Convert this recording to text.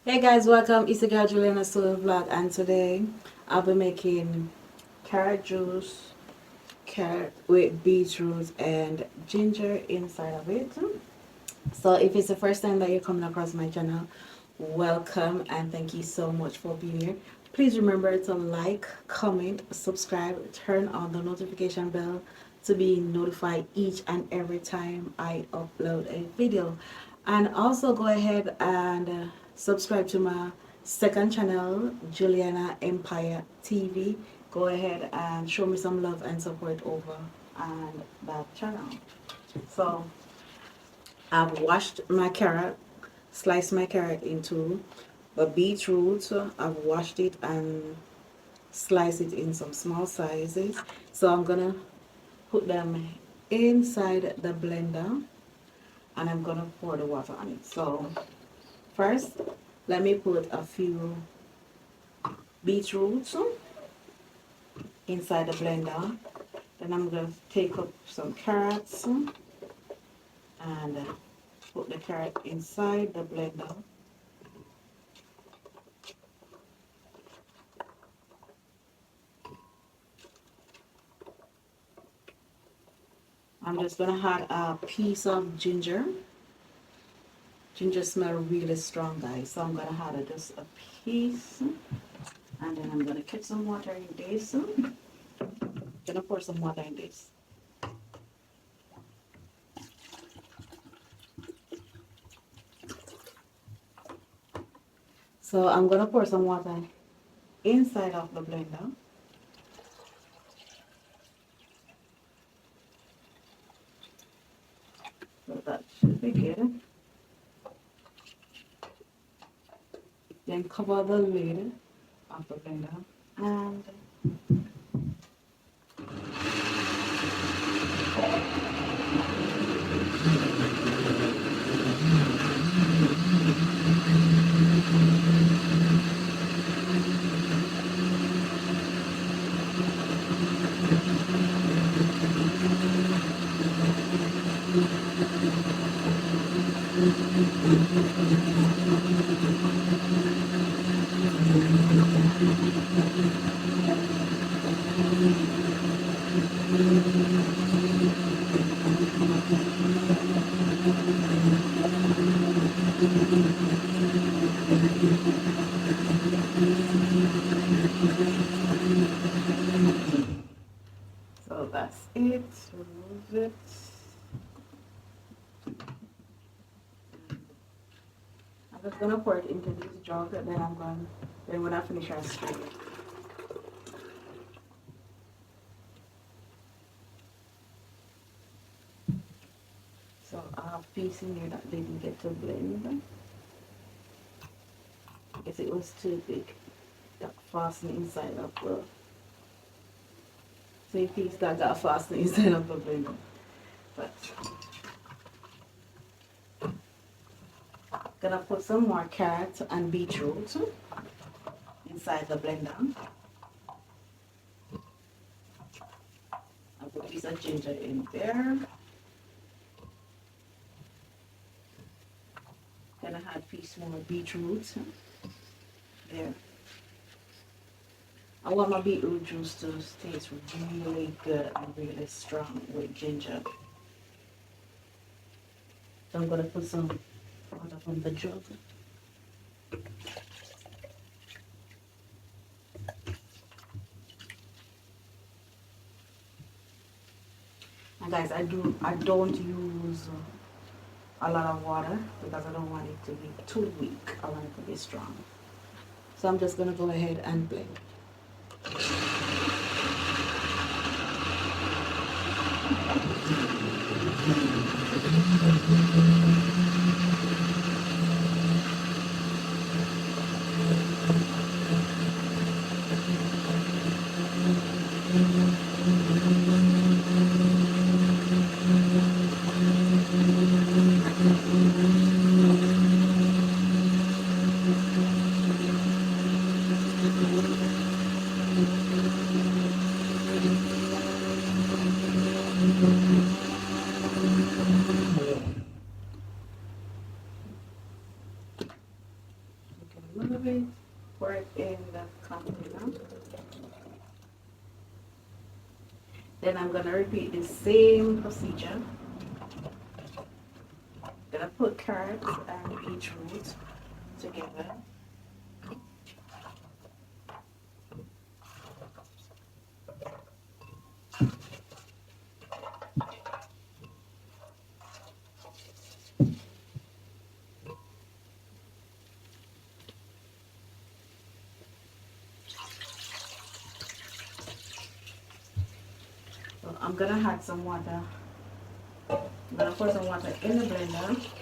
Hey guys, welcome. It's the girl Juliana Soul Vlog, and today I'll be making carrot juice, carrot with beetroot and ginger inside of it. So if it's the first time that you're coming across my channel, welcome and thank you so much for being here. Please remember to like, comment, subscribe, turn on the notification bell to be notified each and every time I upload a video. And also go ahead and subscribe to my second channel, Juliana Empire TV. Go ahead and show me some love and support over on that channel. So I've washed my carrot, sliced my carrot into the beetroot. I've washed it and sliced it in some small sizes. So I'm gonna put them inside the blender and I'm gonna pour the water on it. So first, let me put a few beetroots inside the blender. Then I'm gonna take up some carrots and put the carrot inside the blender. I'm just gonna add a piece of ginger. Ginger smells really strong, guys. So I'm gonna add just a piece, and then I'm gonna get some water in this. Gonna pour some water in this. So I'm gonna pour some water inside of the blender. So that should be good. Then cover the lid of the blender and so that's it. Remove it. I'm just gonna pour it into this jug, and then when I finish, I'll strain it. So I have piece in here that didn't get to blend. I guess it was too big. Got fastened inside of the same piece that got fastened inside of the blender. But gonna put some more carrot and beetroot inside the blender. I'll put a piece of ginger in there. Gonna add a piece more beetroot there. I want my beetroot juice to taste really good and really strong with ginger. So I'm gonna put some water from the jug. And guys, I don't use a lot of water because I don't want it to be too weak. I want it to be strong. So I'm just gonna go ahead and blend. little bit, pour it in the container. Then I'm gonna repeat the same procedure. Gonna put carrots and beetroot together. So I'm gonna add some water. I'm gonna pour some water in the blender.